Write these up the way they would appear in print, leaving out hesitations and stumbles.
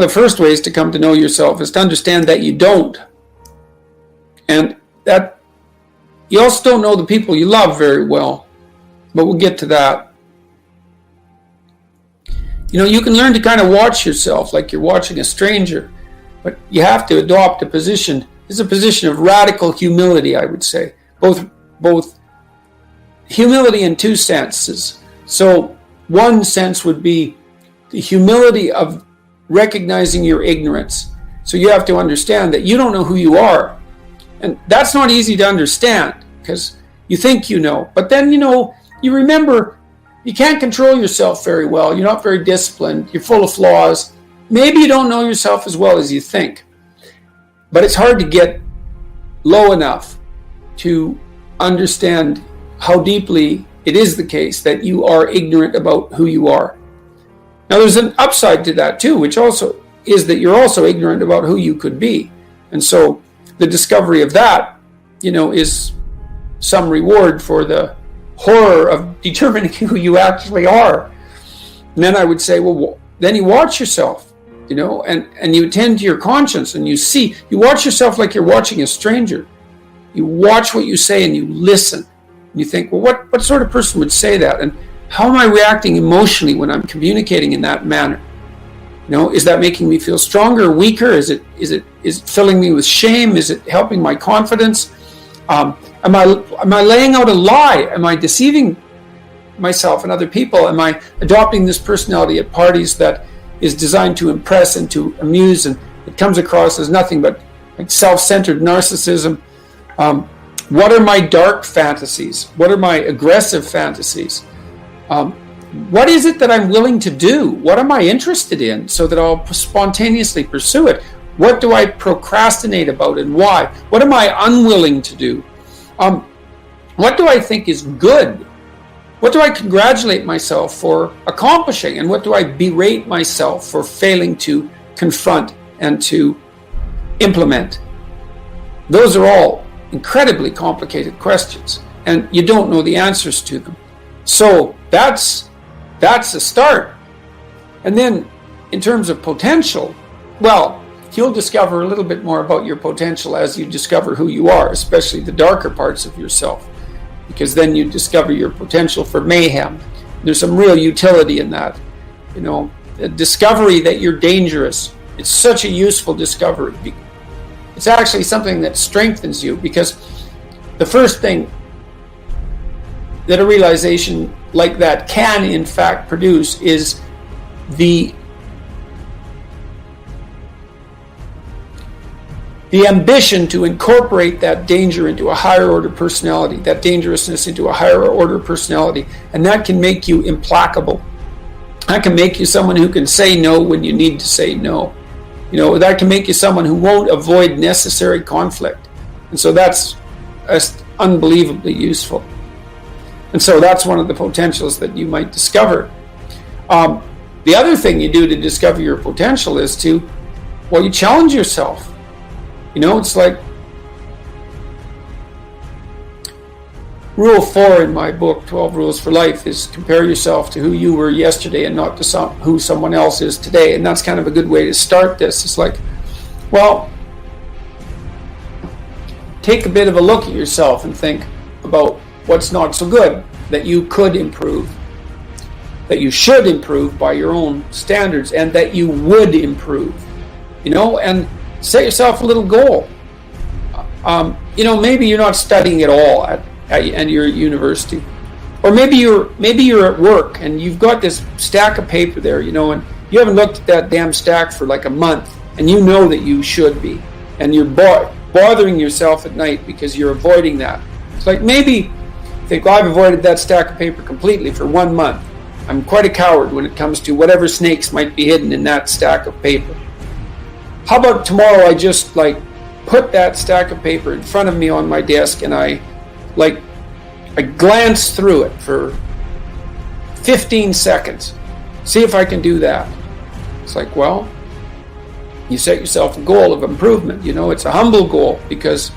the first ways to come to know yourself is to understand that you don't. And that you also don't know the people you love very well. But we'll get to that. You can learn to kind of watch yourself like you're watching a stranger. But you have to adopt a position. It's a position of radical humility, I would say. Both humility in two senses. So one sense would be the humility of recognizing your ignorance. So you have to understand that you don't know who you are. And that's not easy to understand because you think you know. But then, you remember you can't control yourself very well. You're not very disciplined. You're full of flaws. Maybe you don't know yourself as well as you think. But it's hard to get low enough to understand how deeply it is the case that you are ignorant about who you are. Now, there's an upside to that too, which also is that you're also ignorant about who you could be. And so the discovery of that, is some reward for the horror of determining who you actually are. And then I would say, well, then you watch yourself, and you attend to your conscience and you watch yourself like you're watching a stranger. You watch what you say and you listen. And you think, well, what sort of person would say that? And how am I reacting emotionally when I'm communicating in that manner? Is that making me feel stronger or weaker? Is it filling me with shame? Is it helping my confidence? Am I laying out a lie? Am I deceiving myself and other people? Am I adopting this personality at parties that is designed to impress and to amuse, and it comes across as nothing but like self-centered narcissism? What are my dark fantasies? What are my aggressive fantasies? What is it that I'm willing to do? What am I interested in so that I'll spontaneously pursue it? What do I procrastinate about and why? What am I unwilling to do? What do I think is good? What do I congratulate myself for accomplishing? And what do I berate myself for failing to confront and to implement? Those are all incredibly complicated questions, and you don't know the answers to them. So that's a start. And then in terms of potential, well, you'll discover a little bit more about your potential as you discover who you are, especially the darker parts of yourself, because then you discover your potential for mayhem. There's some real utility in that. The discovery that you're dangerous. It's such a useful discovery. It's actually something that strengthens you, because the first thing that a realization like that can in fact produce is the ambition to incorporate that danger into a higher order personality, that dangerousness into a higher order personality. And that can make you implacable. That can make you someone who can say no when you need to say no. That can make you someone who won't avoid necessary conflict. And so that's unbelievably useful. And so that's one of the potentials that you might discover. The other thing you do to discover your potential is you challenge yourself. It's like Rule 4 in my book, 12 Rules for Life, is compare yourself to who you were yesterday and not to who someone else is today. And that's kind of a good way to start this. It's like, well, take a bit of a look at yourself and think about what's not so good that you could improve, that you should improve by your own standards, and that you would improve, and set yourself a little goal. Maybe you're not studying at all at your university, or maybe you're at work and you've got this stack of paper there, and you haven't looked at that damn stack for like a month, and you know that you should be, and you're bothering yourself at night because you're avoiding that. It's like, maybe think, well, I've avoided that stack of paper completely for 1 month. I'm quite a coward when it comes to whatever snakes might be hidden in that stack of paper. How about tomorrow I just put that stack of paper in front of me on my desk, and I glance through it for 15 seconds. See if I can do that. It's like, well, you set yourself a goal of improvement. It's a humble goal, because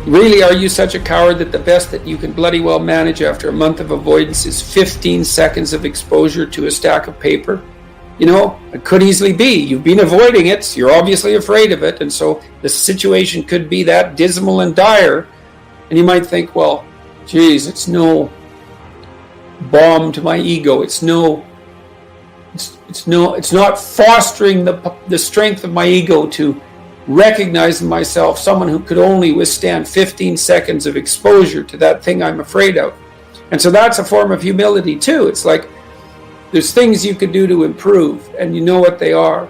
really, are you such a coward that the best that you can bloody well manage after a month of avoidance is 15 seconds of exposure to a stack of paper? It could easily be. You've been avoiding it. You're obviously afraid of it. And so the situation could be that dismal and dire. And you might think, well, geez, it's no balm to my ego. It's not fostering the strength of my ego to recognize in myself someone who could only withstand 15 seconds of exposure to that thing I'm afraid of. And so that's a form of humility too. It's like there's things you could do to improve, and you know what they are.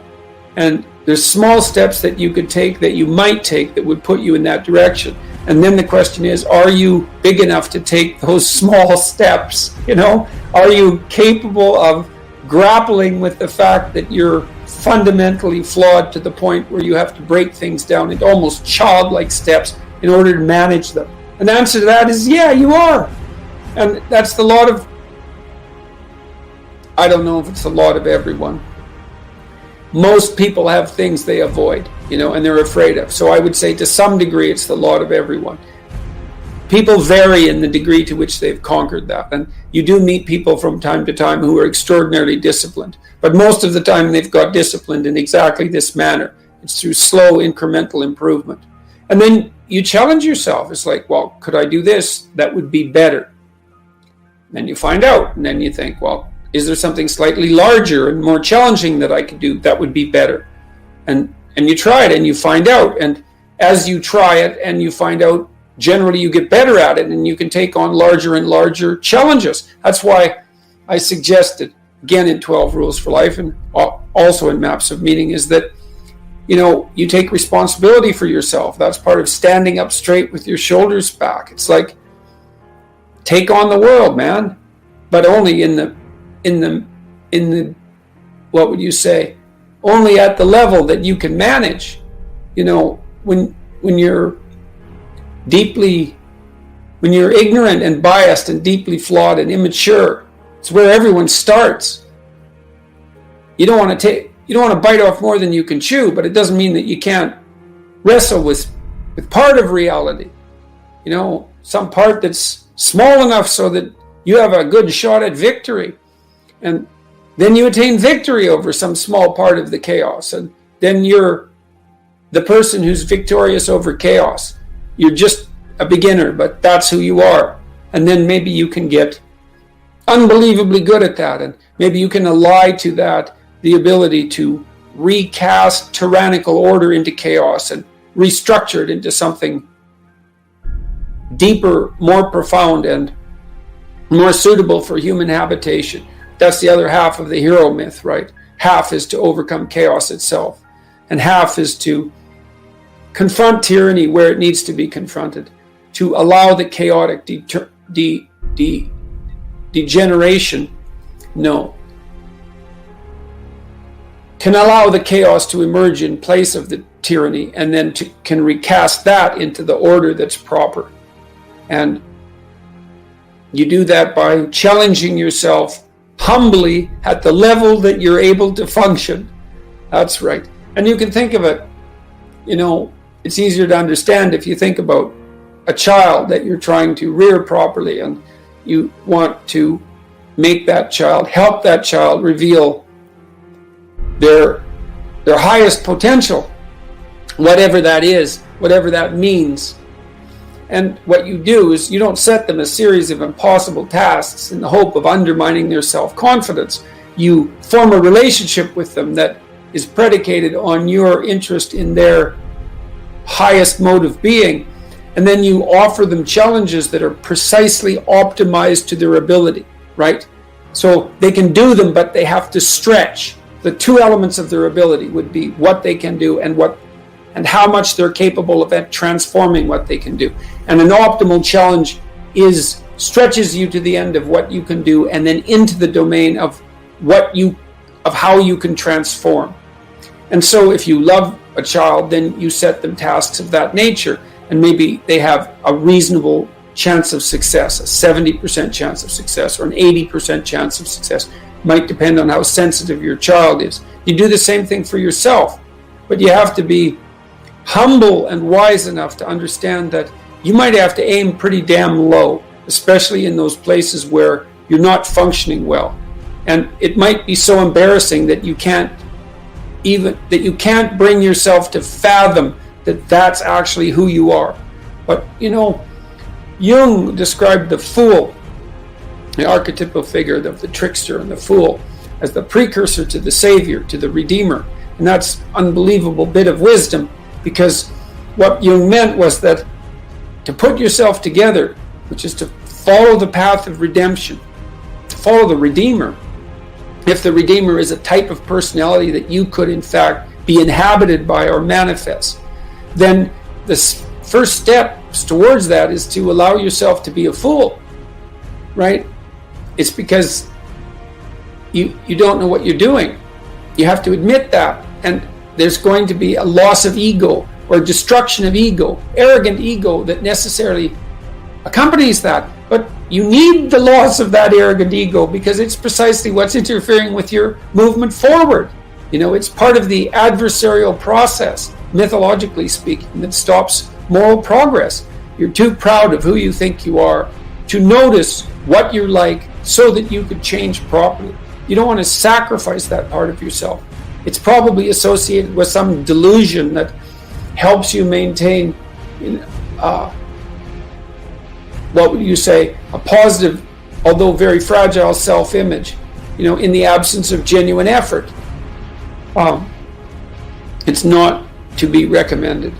And there's small steps that you could take, that you might take, that would put you in that direction. And then the question is, are you big enough to take those small steps? Are you capable of grappling with the fact that you're fundamentally flawed to the point where you have to break things down into almost childlike steps in order to manage them? And the answer to that is, yeah, you are. And that's the lot of, I don't know if it's the lot of everyone. Most people have things they avoid, and they're afraid of. So I would say to some degree it's the lot of everyone. People vary in the degree to which they've conquered that. And you do meet people from time to time who are extraordinarily disciplined. But most of the time they've got disciplined in exactly this manner. It's through slow incremental improvement. And then you challenge yourself. It's like, well, could I do this? That would be better. And then you find out. And then you think, well, is there something slightly larger and more challenging that I could do that would be better? And you try it and you find out. And as you try it and you find out, generally you get better at it and you can take on larger and larger challenges. That's why I suggested, again in 12 Rules for Life and also in Maps of Meaning, is that, you take responsibility for yourself. That's part of standing up straight with your shoulders back. It's like, take on the world, man, but only in the what would you say, only at the level that you can manage. When you're ignorant and biased and deeply flawed and immature, it's where everyone starts. You don't want to bite off more than you can chew, but it doesn't mean that you can't wrestle with part of reality. Some part that's small enough so that you have a good shot at victory. And then you attain victory over some small part of the chaos. And then you're the person who's victorious over chaos. You're just a beginner, but that's who you are. And then maybe you can get unbelievably good at that. And maybe you can ally to that the ability to recast tyrannical order into chaos and restructure it into something deeper, more profound, and more suitable for human habitation. That's the other half of the hero myth, right? Half is to overcome chaos itself, and half is to confront tyranny where it needs to be confronted, to allow the chaotic degeneration, can allow the chaos to emerge in place of the tyranny, and then can recast that into the order that's proper. And you do that by challenging yourself humbly at the level that you're able to function. That's right. And you can think of it, it's easier to understand if you think about a child that you're trying to rear properly, and you want to make that child, help that child reveal their highest potential, whatever that is, whatever that means. And what you do is you don't set them a series of impossible tasks in the hope of undermining their self-confidence. You form a relationship with them that is predicated on your interest in their highest mode of being. And then you offer them challenges that are precisely optimized to their ability, right? So they can do them, but they have to stretch. The two elements of their ability would be what they can do and how much they're capable of transforming what they can do. And an optimal challenge stretches you to the end of what you can do, and then into the domain of how you can transform. And so if you love a child, then you set them tasks of that nature, and maybe they have a reasonable chance of success, a 70% chance of success, or an 80% chance of success. Might depend on how sensitive your child is. You do the same thing for yourself, but you have to be humble and wise enough to understand that you might have to aim pretty damn low, especially in those places where you're not functioning well. And it might be so embarrassing that you can't bring yourself to fathom that that's actually who you are. But Jung described the fool, the archetypal figure of the trickster and the fool, as the precursor to the savior, to the redeemer. And that's an unbelievable bit of wisdom, because what Jung meant was that to put yourself together, which is to follow the path of redemption, to follow the redeemer. If the redeemer is a type of personality that you could in fact be inhabited by or manifest, then the first steps towards that is to allow yourself to be a fool, right? It's because you don't know what you're doing. You have to admit that. And there's going to be a loss of ego or destruction of ego, arrogant ego that necessarily accompanies that. But you need the loss of that arrogant ego, because it's precisely what's interfering with your movement forward. It's part of the adversarial process, mythologically speaking, that stops moral progress. You're too proud of who you think you are to notice what you're like so that you could change properly. You don't want to sacrifice that part of yourself. It's probably associated with some delusion that helps you maintain, what would you say, a positive, although very fragile self-image, in the absence of genuine effort. It's not to be recommended.